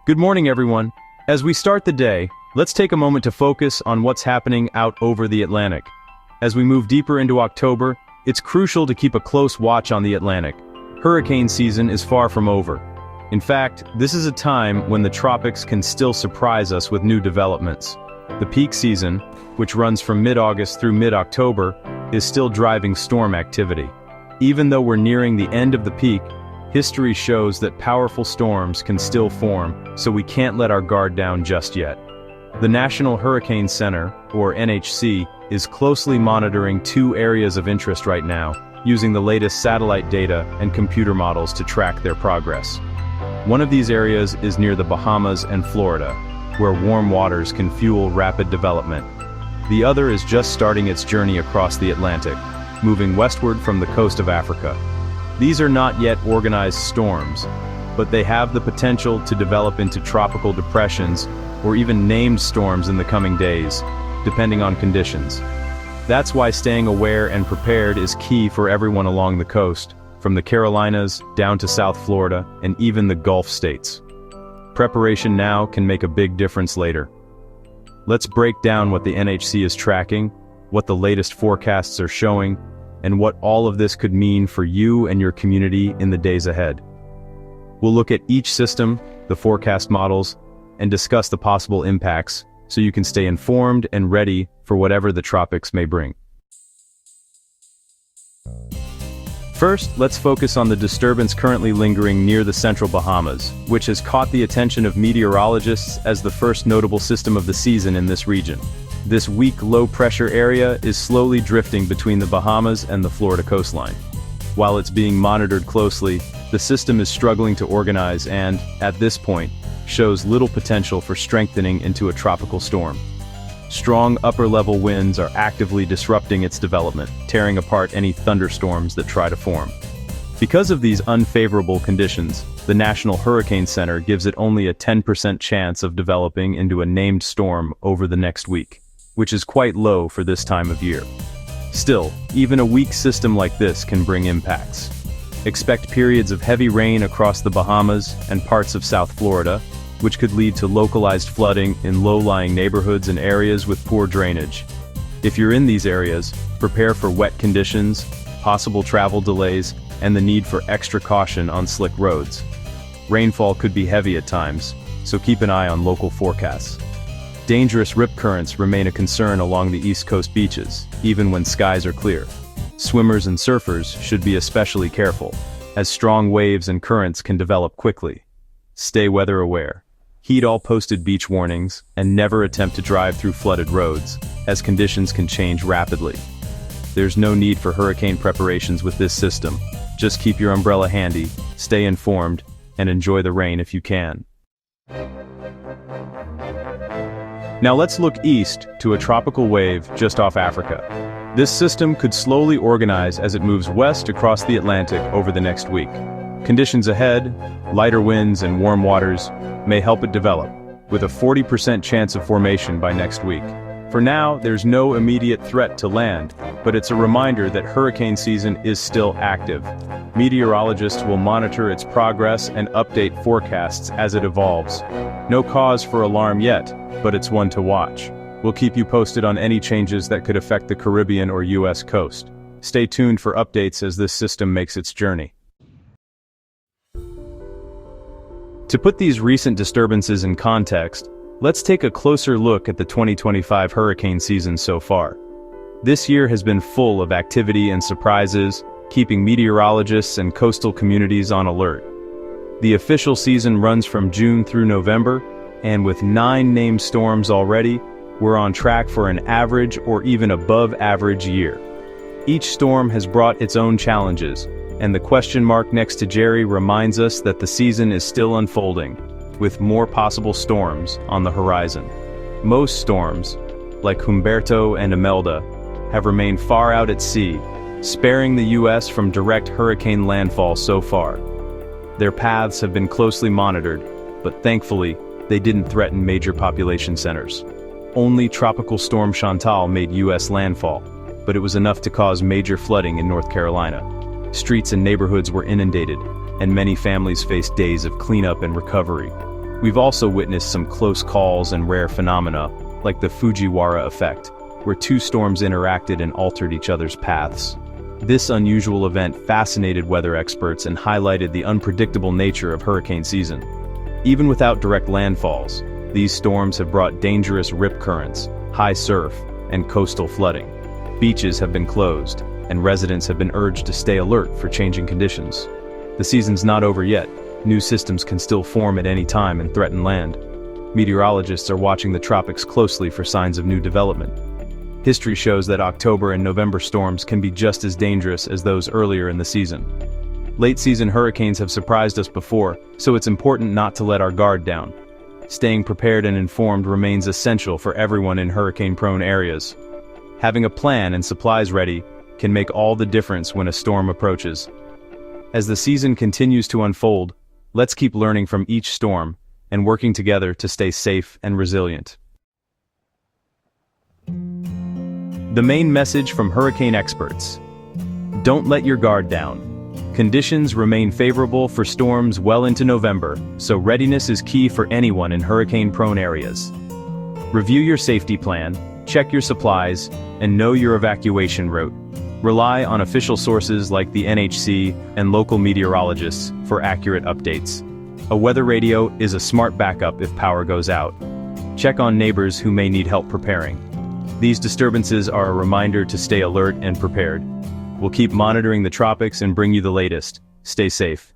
Good morning, everyone. As we start the day, let's take a moment to focus on what's happening out over the Atlantic. As we move deeper into October, it's crucial to keep a close watch on the Atlantic. Hurricane season is far from over. In fact, this is a time when the tropics can still surprise us with new developments. The peak season, which runs from mid-August through mid-October, is still driving storm activity. Even though we're nearing the end of the peak, history shows that powerful storms can still form, so we can't let our guard down just yet. The National Hurricane Center, or NHC, is closely monitoring two areas of interest right now, using the latest satellite data and computer models to track their progress. One of these areas is near the Bahamas and Florida, where warm waters can fuel rapid development. The other is just starting its journey across the Atlantic, moving westward from the coast of Africa. These are not yet organized storms, but they have the potential to develop into tropical depressions or even named storms in the coming days, depending on conditions. That's why staying aware and prepared is key for everyone along the coast, from the Carolinas down to South Florida and even the Gulf states. Preparation now can make a big difference later. Let's break down what the NHC is tracking, what the latest forecasts are showing, and what all of this could mean for you and your community in the days ahead. We'll look at each system, the forecast models, and discuss the possible impacts so you can stay informed and ready for whatever the tropics may bring. First, let's focus on the disturbance currently lingering near the central Bahamas, which has caught the attention of meteorologists as the first notable system of the season in this region. This weak low-pressure area is slowly drifting between the Bahamas and the Florida coastline. While it's being monitored closely, the system is struggling to organize and, at this point, shows little potential for strengthening into a tropical storm. Strong upper-level winds are actively disrupting its development, tearing apart any thunderstorms that try to form. Because of these unfavorable conditions, the National Hurricane Center gives it only a 10% chance of developing into a named storm over the next week, which is quite low for this time of year. Still, even a weak system like this can bring impacts. Expect periods of heavy rain across the Bahamas and parts of South Florida, which could lead to localized flooding in low-lying neighborhoods and areas with poor drainage. If you're in these areas, prepare for wet conditions, possible travel delays, and the need for extra caution on slick roads. Rainfall could be heavy at times, so keep an eye on local forecasts. Dangerous rip currents remain a concern along the East Coast beaches, even when skies are clear. Swimmers and surfers should be especially careful, as strong waves and currents can develop quickly. Stay weather aware. Heed all posted beach warnings, and never attempt to drive through flooded roads, as conditions can change rapidly. There's no need for hurricane preparations with this system. Just keep your umbrella handy, stay informed, and enjoy the rain if you can. Now let's look east to a tropical wave just off Africa. This system could slowly organize as it moves west across the Atlantic over the next week. Conditions ahead, lighter winds and warm waters, may help it develop, with a 40% chance of formation by next week. For now, there's no immediate threat to land, but it's a reminder that hurricane season is still active. Meteorologists will monitor its progress and update forecasts as it evolves. No cause for alarm yet, but it's one to watch. We'll keep you posted on any changes that could affect the Caribbean or US coast. Stay tuned for updates as this system makes its journey. To put these recent disturbances in context, let's take a closer look at the 2025 hurricane season so far. This year has been full of activity and surprises, keeping meteorologists and coastal communities on alert. The official season runs from June through November, and with 9 named storms already, we're on track for an average or even above average year. Each storm has brought its own challenges, and the question mark next to Jerry reminds us that the season is still unfolding, with more possible storms on the horizon. Most storms, like Humberto and Imelda, have remained far out at sea, sparing the U.S. from direct hurricane landfall so far. Their paths have been closely monitored, but thankfully, they didn't threaten major population centers. Only Tropical Storm Chantal made U.S. landfall, but it was enough to cause major flooding in North Carolina. Streets and neighborhoods were inundated, and many families faced days of cleanup and recovery. We've also witnessed some close calls and rare phenomena, like the Fujiwara effect, where two storms interacted and altered each other's paths. This unusual event fascinated weather experts and highlighted the unpredictable nature of hurricane season. Even without direct landfalls, these storms have brought dangerous rip currents, high surf, and coastal flooding. Beaches have been closed, and residents have been urged to stay alert for changing conditions. The season's not over yet. New systems can still form at any time and threaten land. Meteorologists are watching the tropics closely for signs of new development. History shows that October and November storms can be just as dangerous as those earlier in the season. Late-season hurricanes have surprised us before, so it's important not to let our guard down. Staying prepared and informed remains essential for everyone in hurricane-prone areas. Having a plan and supplies ready can make all the difference when a storm approaches. As the season continues to unfold, let's keep learning from each storm and working together to stay safe and resilient. The main message from hurricane experts: don't let your guard down. Conditions remain favorable for storms well into November, so readiness is key for anyone in hurricane-prone areas. Review your safety plan, check your supplies, and know your evacuation route. Rely on official sources like the NHC and local meteorologists for accurate updates. A weather radio is a smart backup if power goes out. Check on neighbors who may need help preparing. These disturbances are a reminder to stay alert and prepared. We'll keep monitoring the tropics and bring you the latest. Stay safe.